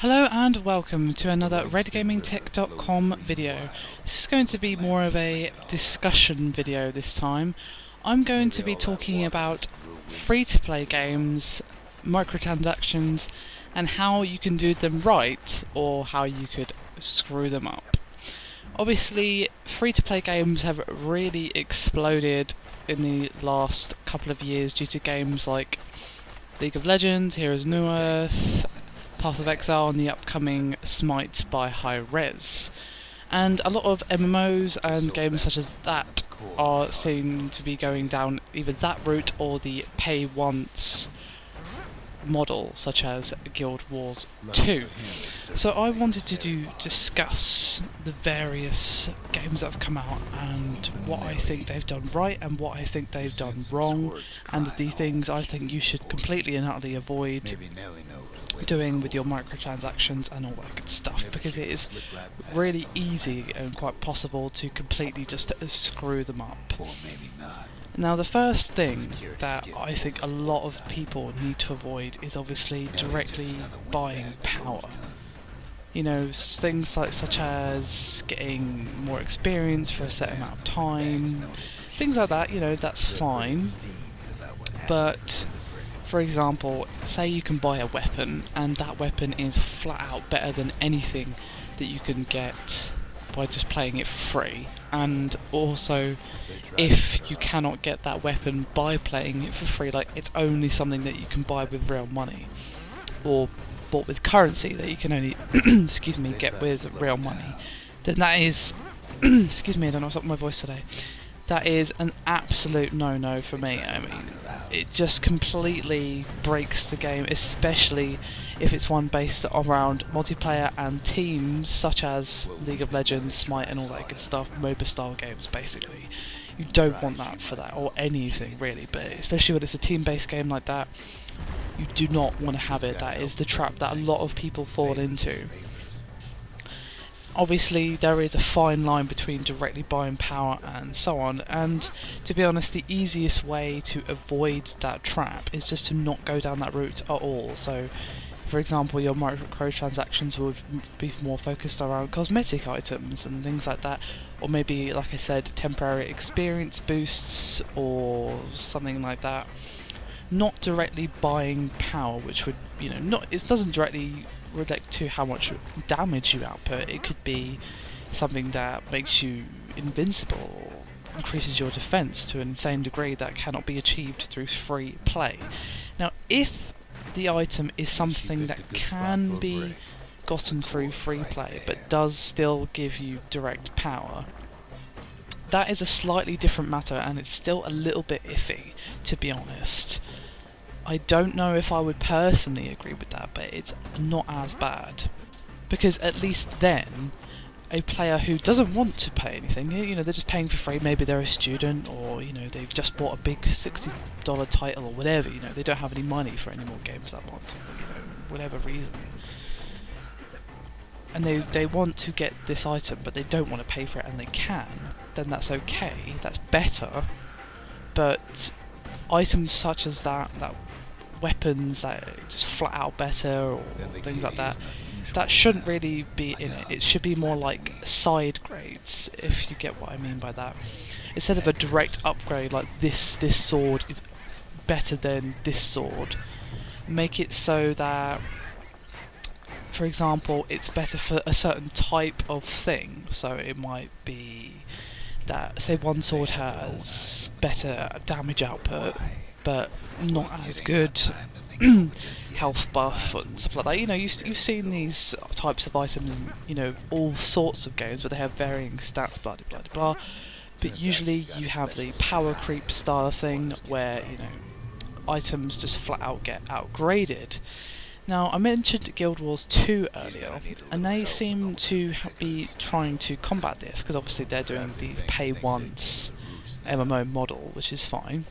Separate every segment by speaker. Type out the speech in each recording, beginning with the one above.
Speaker 1: Hello and welcome to another RedGamingTech.com video. This is going to be more of a discussion video this time. I'm going to be talking about free-to-play games, microtransactions, and how you can do them right, or how you could screw them up. Obviously, free-to-play games have really exploded in the last couple of years due to games like League of Legends, Heroes of Newerth, Path of Exile, and the upcoming Smite by Hi-Rez. And a lot of MMOs and games such as that are seen to be going down either that route or the pay once model, such as Guild Wars 2. So I wanted to discuss the various games that have come out and what I think they've done right and what I think they've done wrong, and the things I think you should completely and utterly avoid doing with your microtransactions and all that good stuff, because it is really easy and quite possible to completely just screw them up. Now, the first thing that I think a lot of people need to avoid is obviously directly buying power. You know, things like such as getting more experience for a set amount of time, things like that, you know, that's fine. But, for example, say you can buy a weapon, and that weapon is flat out better than anything that you can get by just playing it for free, and also if you cannot get that weapon by playing it for free, like it's only something that you can buy with real money or bought with currency that you can only excuse me, get with real money, then that is excuse me, I don't know what's up with my voice today, that is an absolute no-no for me. I mean, it just completely breaks the game, especially if it's one based around multiplayer and teams such as League of Legends, Smite and all that good stuff, MOBA style games basically. You don't want that for that, or anything really, but especially when it's a team-based game like that, you do not want to have it. That is the trap that a lot of people fall into. Obviously, there is a fine line between directly buying power and so on, and to be honest, the easiest way to avoid that trap is just to not go down that route at all. So, for example, your microtransactions would be more focused around cosmetic items and things like that, or maybe, like I said, temporary experience boosts or something like that. Not directly buying power, which would, you know, it doesn't directly relate to how much damage you output. It could be something that makes you invincible, or increases your defense to an insane degree that cannot be achieved through free play. Now, if the item is something that can be gotten through free play but does still give you direct power, that is a slightly different matter, and it's still a little bit iffy, to be honest. I don't know if I would personally agree with that, but it's not as bad, because at least then a player who doesn't want to pay anything, you know, they're just paying for free, maybe they're a student, or, you know, they've just bought a big $60 title or whatever, you know, they don't have any money for any more games that month, you know, whatever reason, and they want to get this item but they don't want to pay for it and they can, then that's okay, that's better. But items such as that weapons that are just flat out better, or things like that, that shouldn't really be in it. It should be more like side grades, if you get what I mean by that. Instead of a direct upgrade like this sword is better than this sword, make it so that, for example, it's better for a certain type of thing. So it might be that, say, one sword has better damage output but not as good health buff and stuff like that. You know, you've seen these types of items in, you know, all sorts of games where they have varying stats, blah blah blah. But usually you have the power creep style thing where, you know, items just flat out get outgraded. Now, I mentioned Guild Wars 2 earlier, and they seem to be trying to combat this, because obviously they're doing the pay once MMO model, which is fine.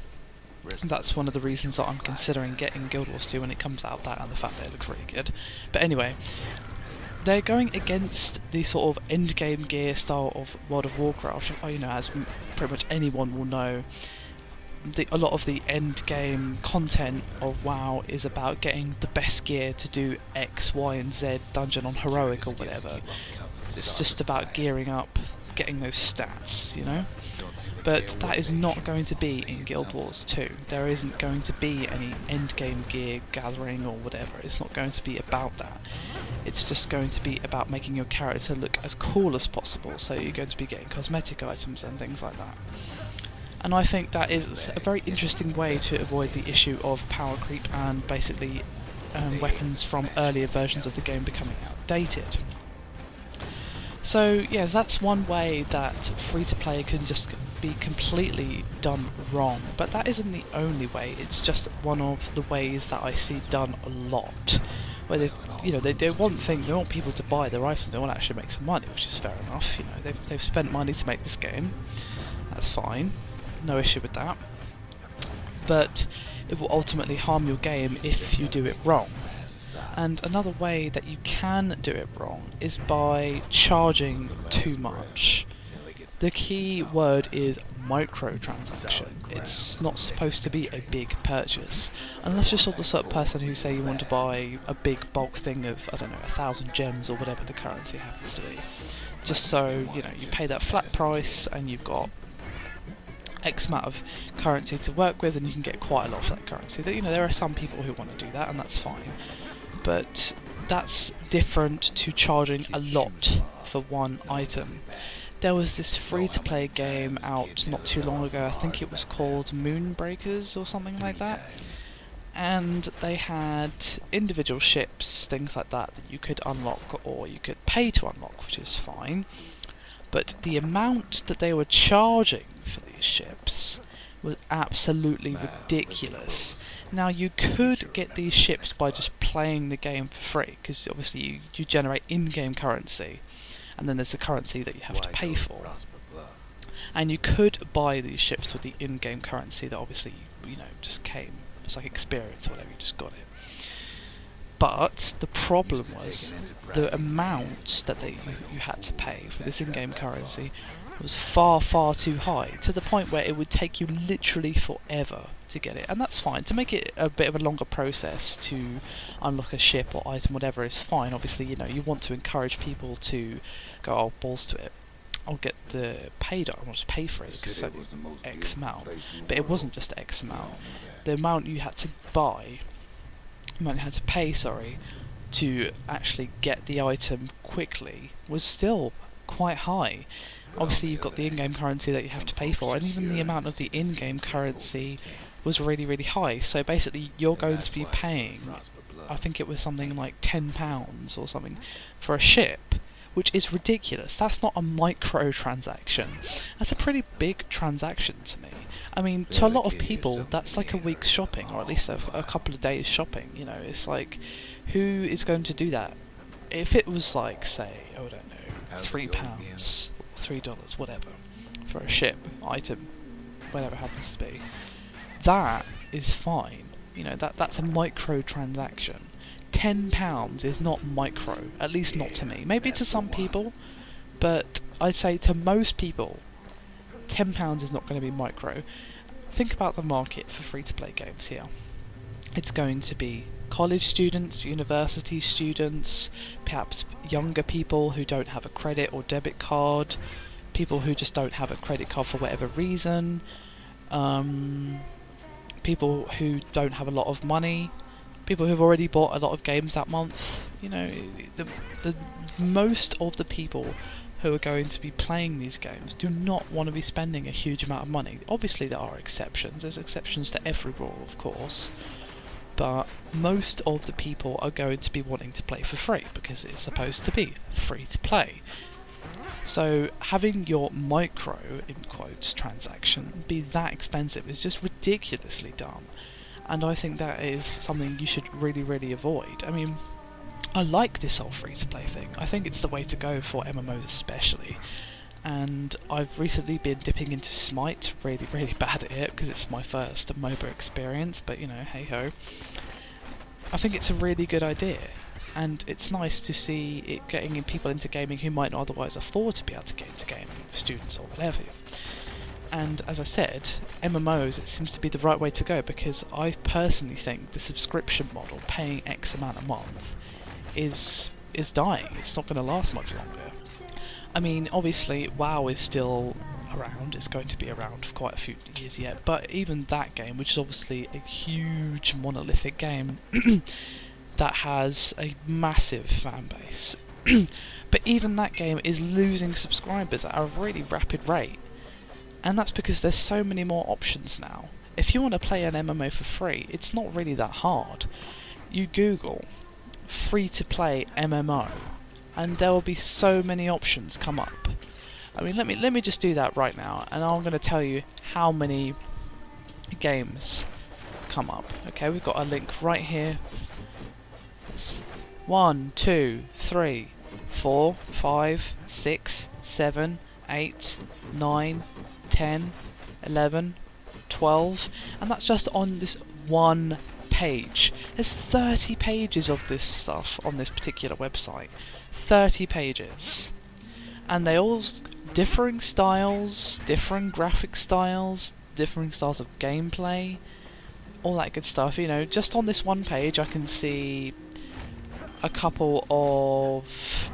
Speaker 1: That's one of the reasons that I'm considering getting Guild Wars 2 when it comes out, that and the fact that it looks really good. But anyway, they're going against the sort of endgame gear style of World of Warcraft, you know, as pretty much anyone will know. a lot of the end game content of WoW is about getting the best gear to do X, Y, and Z dungeon on heroic or whatever. It's just about gearing up, getting those stats, you know? But that is not going to be in Guild Wars 2. There isn't going to be any endgame gear gathering or whatever. It's not going to be about that. It's just going to be about making your character look as cool as possible, so you're going to be getting cosmetic items and things like that. And I think that is a very interesting way to avoid the issue of power creep and basically weapons from earlier versions of the game becoming outdated. So yes, that's one way that free-to-play can just be completely done wrong, but that isn't the only way. It's just one of the ways that I see done a lot, where they want people to buy their items, they want to actually make some money, which is fair enough. You know, they've spent money to make this game, that's fine, no issue with that. But it will ultimately harm your game if you do it wrong. And another way that you can do it wrong is by charging too much. The key word is microtransaction. It's not supposed to be a big purchase. Unless you're sort of the sort of person who say you want to buy a big bulk thing of, I don't know, 1,000 gems or whatever the currency happens to be. Just so, you know, you pay that flat price and you've got X amount of currency to work with and you can get quite a lot for that currency. You know, there are some people who want to do that and that's fine. But that's different to charging a lot for one item. There was this free-to-play game out not too long ago, I think it was called Moonbreakers or something like that, and they had individual ships, things like that you could unlock or you could pay to unlock, which is fine, but the amount that they were charging for these ships was absolutely ridiculous. Now you could get these ships by just playing the game for free, because obviously you generate in-game currency, and then there's the currency that you have to pay for. And you could buy these ships with the in-game currency that obviously, you know, just came. It's like experience or whatever, you just got it. But the problem was the amount that you had to pay for this in-game currency was far, far too high, to the point where it would take you literally forever to get it. And that's fine. To make it a bit of a longer process to unlock a ship or item, whatever, is fine. Obviously, you know, you want to encourage people to go, oh, balls to it, I'll get the paid item, I'll just pay for it, because it's X amount. But it wasn't just X amount. The amount you had to buy, the amount you had to pay, to actually get the item quickly was still quite high. Obviously you've got the in-game currency that you have to pay for, and even the amount of the in-game currency was really, really high. So basically you're going to be paying, I think it was something like £10 or something for a ship, which is ridiculous. That's not a micro-transaction. That's a pretty big transaction to me. I mean, to a lot of people, that's like a week's shopping, or at least a couple of days shopping, you know. It's like, who is going to do that? If it was like, say, I don't know, £3, $3, whatever, for a ship, item, whatever it happens to be, that is fine. You know, that's a micro transaction. £10 is not micro, at least not to me. Maybe to some people, but I'd say to most people, £10 is not going to be micro. Think about the market for free-to-play games here. It's going to be college students, university students, perhaps younger people who don't have a credit or debit card, people who just don't have a credit card for whatever reason, people who don't have a lot of money, people who've already bought a lot of games that month. You know, the most of the people who are going to be playing these games do not want to be spending a huge amount of money. Obviously there are exceptions, there's exceptions to every rule, of course, but most of the people are going to be wanting to play for free, because it's supposed to be free to play. So having your micro, in quotes, transaction be that expensive is just ridiculously dumb, and I think that is something you should really, really avoid. I mean, I like this whole free-to-play thing. I think it's the way to go for MMOs especially, and I've recently been dipping into Smite, really, really bad at it, because it's my first MOBA experience, but you know, hey-ho. I think it's a really good idea, and it's nice to see it getting people into gaming who might not otherwise afford to be able to get into gaming, students or whatever. And as I said, MMOs, it seems to be the right way to go, because I personally think the subscription model, paying X amount a month, is dying. It's not going to last much longer. I mean, obviously, WoW is still around. It's going to be around for quite a few years yet, but even that game, which is obviously a huge monolithic game that has a massive fan base, but even that game is losing subscribers at a really rapid rate. And that's because there's so many more options now. If you want to play an MMO for free, it's not really that hard. You Google free-to-play MMO, and there will be so many options come up. I mean, let me just do that right now, and I'm going to tell you how many games come up. Okay, we've got a link right here. 1, 2, 3, 4, 5, 6, 7, 8, 9, 10, 11, 12, and that's just on this one page. There's 30 pages of this stuff on this particular website. 30 pages. And they all differing styles, different graphic styles, differing styles of gameplay, all that good stuff. You know, just on this one page I can see a couple of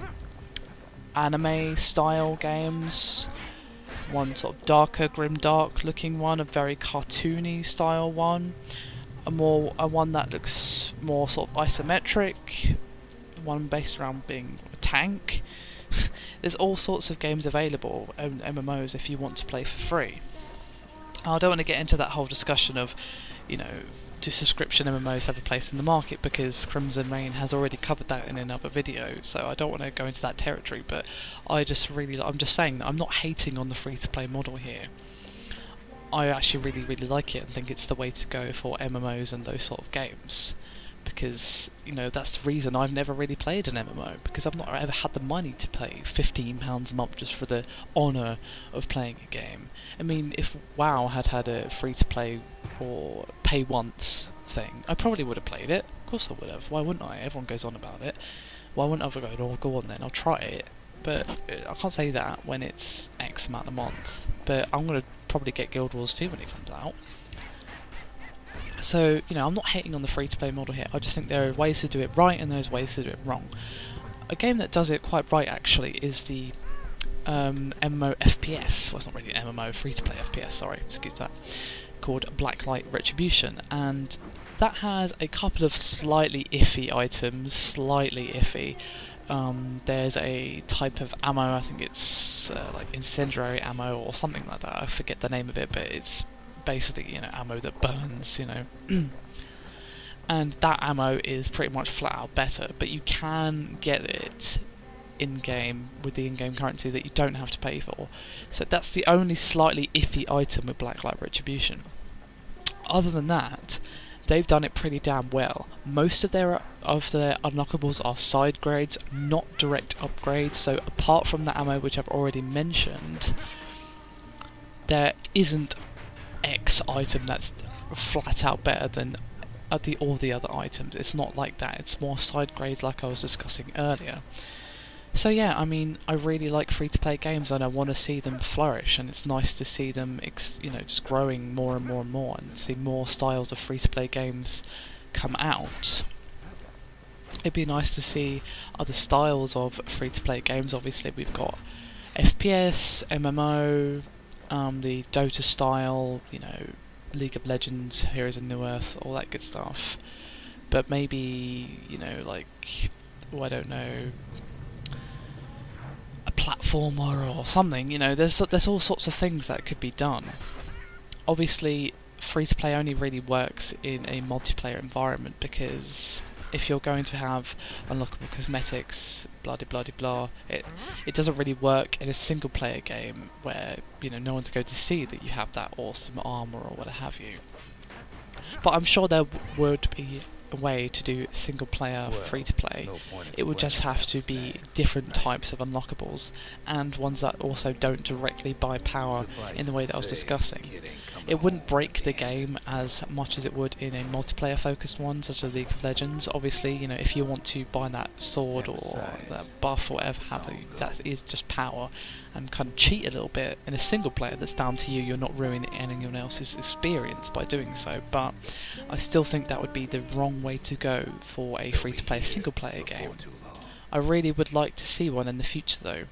Speaker 1: anime style games, one sort of darker, grimdark looking one, a very cartoony style one, a one that looks more sort of isometric, one based around being a tank. There's all sorts of games available, MMOs, if you want to play for free. I don't want to get into that whole discussion of, you know, do subscription MMOs have a place in the market, because Crimson Reign has already covered that in another video, so I don't want to go into that territory, but I'm just saying that I'm not hating on the free-to-play model here. I actually really like it and think it's the way to go for MMOs and those sort of games, because, you know, that's the reason I've never really played an MMO, because I've not ever had the money to pay £15 a month just for the honour of playing a game. I mean, if WoW had a free-to-play or pay once thing, I probably would have played it. Of course I would have. Why wouldn't I? Everyone goes on about it. Why wouldn't I go, oh, go on then, I'll try it. But I can't say that when it's X amount a month. But I'm going to probably get Guild Wars 2 when it comes out. So, you know, I'm not hating on the free-to-play model here. I just think there are ways to do it right and there's ways to do it wrong. A game that does it quite right, actually, is the MMO FPS. Well, it's not really an MMO, free-to-play FPS, sorry, excuse that. Called Blacklight Retribution. And that has a couple of slightly iffy items, there's a type of ammo, I think it's like incendiary ammo or something like that. I forget the name of it, but it's basically, you know, ammo that burns, you know. And that ammo is pretty much flat out better, but you can get it in-game with the in-game currency that you don't have to pay for. So that's the only slightly iffy item with Blacklight Retribution. Other than that, they've done it pretty damn well. Most of their unlockables are side grades, not direct upgrades, so apart from the ammo which I've already mentioned, there isn't X item that's flat out better than all the other items. It's not like that, it's more side grades like I was discussing earlier. So yeah, I mean, I really like free-to-play games and I want to see them flourish, and it's nice to see them you know, just growing more and more and more, and see more styles of free-to-play games come out. It'd be nice to see other styles of free-to-play games. Obviously we've got FPS, MMO, the Dota style, you know, League of Legends, Heroes of Newerth, all that good stuff. But maybe, you know, like, oh, I don't know, a platformer or something, you know, there's all sorts of things that could be done. Obviously, free-to-play only really works in a multiplayer environment, because if you're going to have unlockable cosmetics, blah de blah de blah, it doesn't really work in a single player game where, you know, no one's going to see that you have that awesome armor or what have you. But I'm sure there would be a way to do single player free to play. It would just have to be different types of unlockables, and ones that also don't directly buy power in the way that I was discussing. It wouldn't break the game as much as it would in a multiplayer focused one such as League of Legends. Obviously, you know, if you want to buy that sword or that buff or whatever have you, that is just power, and kind of cheat a little bit in a single player. That's down to you. You're not ruining anyone else's experience by doing so, but I still think that would be the wrong way to go for a free-to-play single-player game. I really would like to see one in the future though.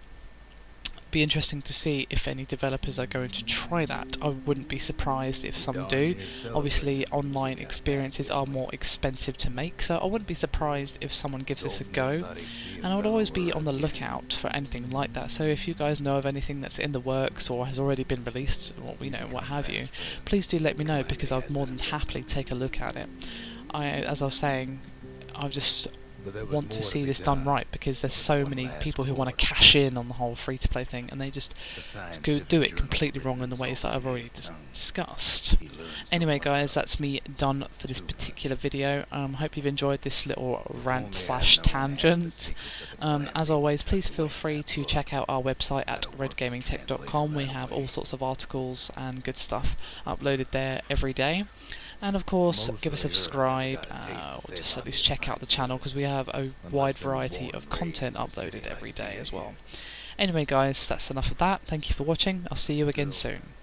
Speaker 1: Be interesting to see if any developers are going to try that. I wouldn't be surprised if some do. Obviously online experiences are more expensive to make, so I wouldn't be surprised if someone gives this a go, and I would always be on the lookout for anything like that. So if you guys know of anything that's in the works or has already been released, or what have you, please do let me know, because I'd more than happily take a look at it. As I was saying, I just want to see this done right, because there's so many people who want to cash in on the whole free-to-play thing, and they just go do it completely wrong in the ways that I've already discussed. Anyway guys, that's me done for this particular video. Hope you've enjoyed this little rant slash tangent. As always, please feel free to check out our website at redgamingtech.com. We have all sorts of articles and good stuff uploaded there every day. And of course, give us a subscribe, or just at least check out the channel, because we have a wide variety of content uploaded every day as well. Anyway guys, that's enough of that. Thank you for watching. I'll see you again soon.